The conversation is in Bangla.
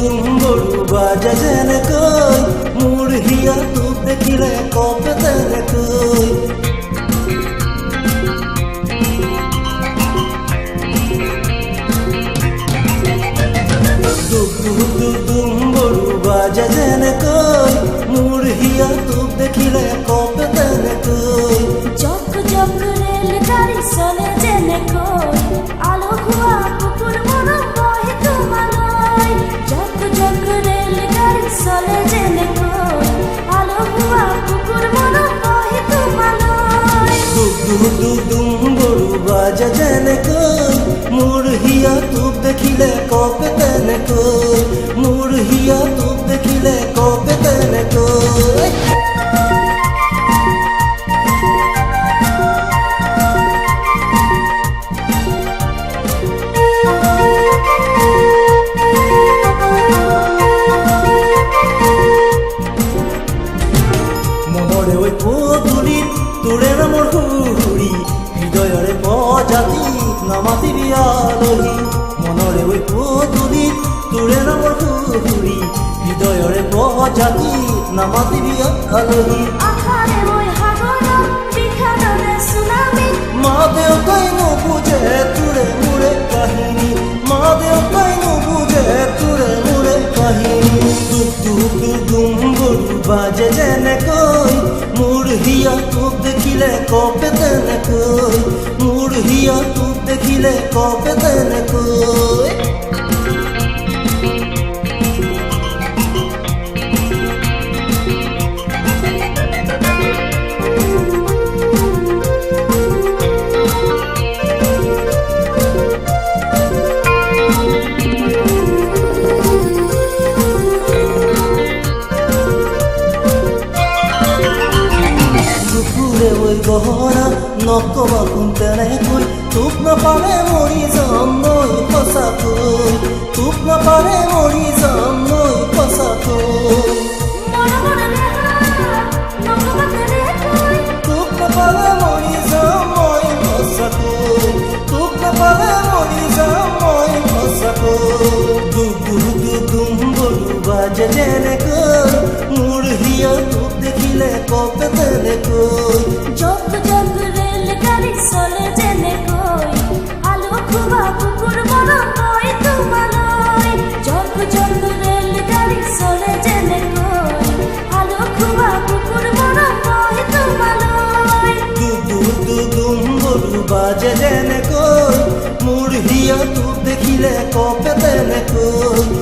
দুম গৰু বাজে যেনেকৈ মোৰ হিয়া তোক দেখিলে কপে তেনেকৈ দুম গৰু বাজে যেনেকৈ মোৰ হিয়া তোক দেখিলে কপে তেনেকৈ জক জক রেল গাড়ি চলে যেনেকৈ আলহুয়া কুকুর মরম বহে তোমালৈ জক জক রেল গাড়ি চলে যেনেকৈ আলহুয়া কুকুর মরম বহে তোমালৈ দুম গৰু বাজে যেনেকৈ মোৰ হিয়া তোক দেখিলে কপে তেনেকৈ মোৰ হিয়া তোক দেখিলে কপে তেনেকৈ মনৰে ঐ পদূলিত তোৰে নামৰ সুৰি হৃদয়ৰে প্ৰজাতিক নামাতিবি আলহী মনৰে ঐ পদূলিত তোৰে নামৰ সুৰি হৃদয়ৰে প্ৰজাতিক নামাতিবি আলহী আখারে ওই সাগরত বিষাদরে সুনামি মা দেউতাই নুবুজে তোৰে মোৰে কাহিনী মা দেউতাই নুবুজে তোৰে মোৰে কাহিনী দুম গৰু বাজে যেনেকৈ মোৰ হিয়া তোক দেখিলে কপে তেনেকৈ মোৰ হিয়া তোক দেখিলে কপে তেনেকৈ দুপুরে ওই গহনা নকবা কোন তেনেকৈ তোক নাপালে মৰি যাম মই সঁচাকৈ তোক নাপালে মৰি যাম মই সঁচাকৈ মরমর রেহা নকবাত রেহৈ তোক নাপালে মৰি যাম মই সঁচাকৈ তোক নাপালে মৰি যাম মই সঁচাকৈ দুম গৰু বাজে যেনেকৈ মোৰ হিয়া তোক দেখিলে কপে তেনেকৈ জক জক রেল গাড়ি চলে যেনেকৈ আলহুয়া কুকুর মরম বহে তোমালৈ জক জক রেল গাড়ি চলে যেনেকৈ আলহুয়া কুকুর মরম বহে তোমালৈ দুম গৰু বাজে যেনেকৈ মোৰ হিয়া তোক দেখিলে কপে তেনেকৈ